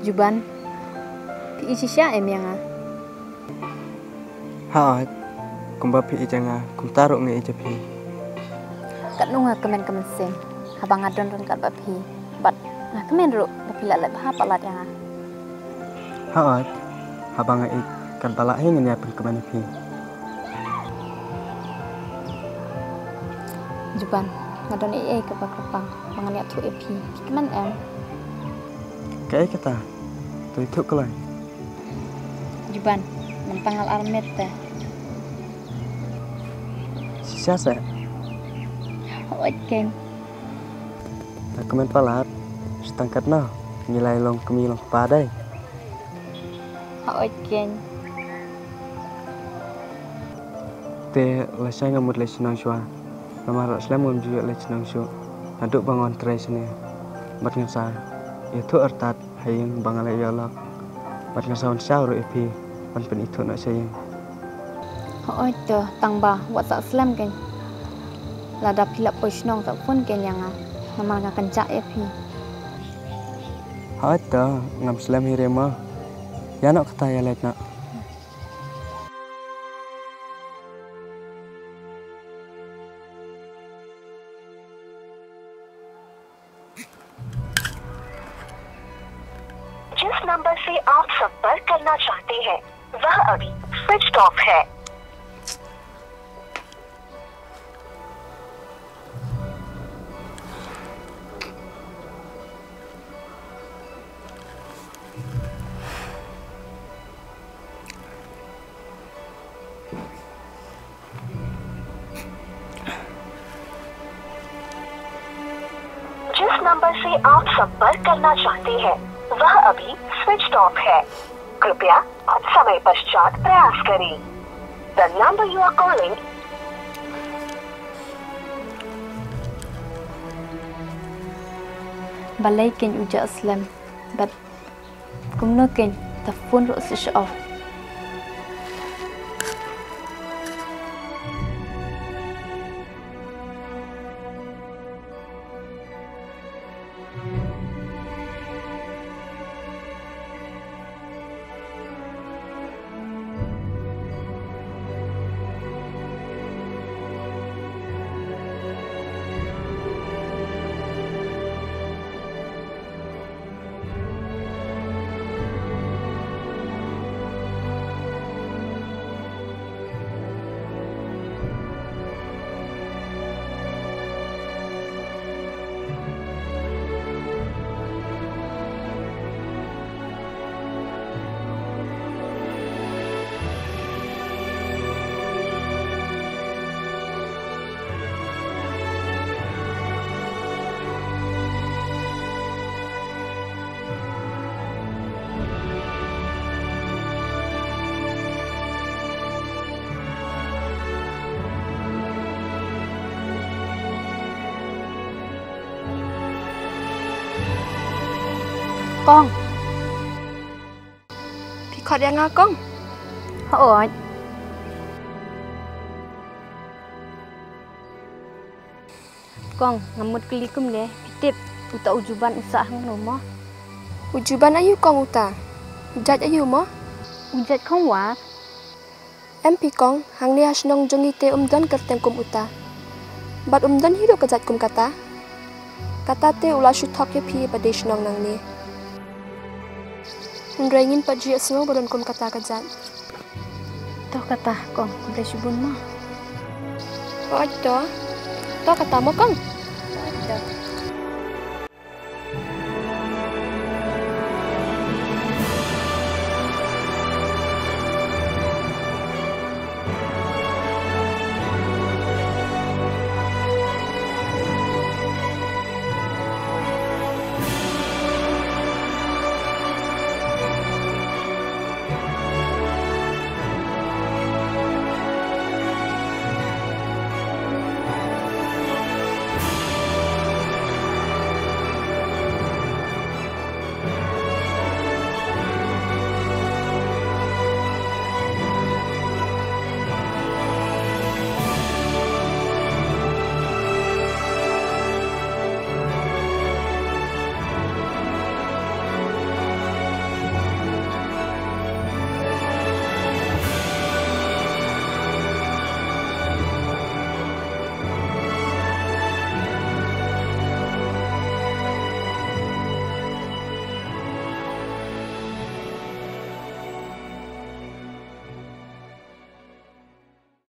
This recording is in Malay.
Juban, pi isisya yang Ha, kumba pi ijanga, kum taruh nge ijapi. kat nunga kemen sen, habang adon ron kat bapi, bat nah kemen ru bapi lalai bah palat yang Ha, habang nge kan balak hingin ya pen kemen pi. Juban, ngadon ke bakapang, bangan ya tu epi, kemen Kayak kita, tu itu kelai. Juban, menpangal armet teh. Siasa, Oke. tak kemen palat, setangkat nah, nilai long kemilong padai. Oke. Te lesai ngamut lesinang shua, lamar selamun juga lesinang shua, aduk bangun tray sini, bat ngasa, itu ertat hayang bangalai yalak, bat ngasa on syau epi, pan pen itu nak sayang. Oke, tangba, WhatsApp slam kan. Lada pilap posnong tak pun kan yang nama nak kencak epi. Ada ngam selam hirema, ya nak kata ya let nak. जिस नंबर से आप संपर्क करना चाहते हैं वह अभी switch off है। जिस नंबर से आप संपर्क करना चाहते हैं वह अभी स्विच ऑफ है। कृपया कुछ समय पश्चात प्रयास करें। The number you are calling Balai kan uja slam, but kumno kan the phone ro switch off. Con. Thì khỏi yang con. Oi. Con ngamut kelikum deh. Pitip uta ujuban usah hang rumah. Ujuban ayu con uta. Ujat ayu mo. Ujat không quá. Em pi con hang ni hasnong jongi te umdan kerteng kum uta. Bat umdan hido kajat kum kata. Kata te ula shutok ye pi badesh nong nang ni. Ndraingin pa jia snow baron kum kata kajat. Toh kata con udah subun mah. Oh to. To kata mo kong. Toh.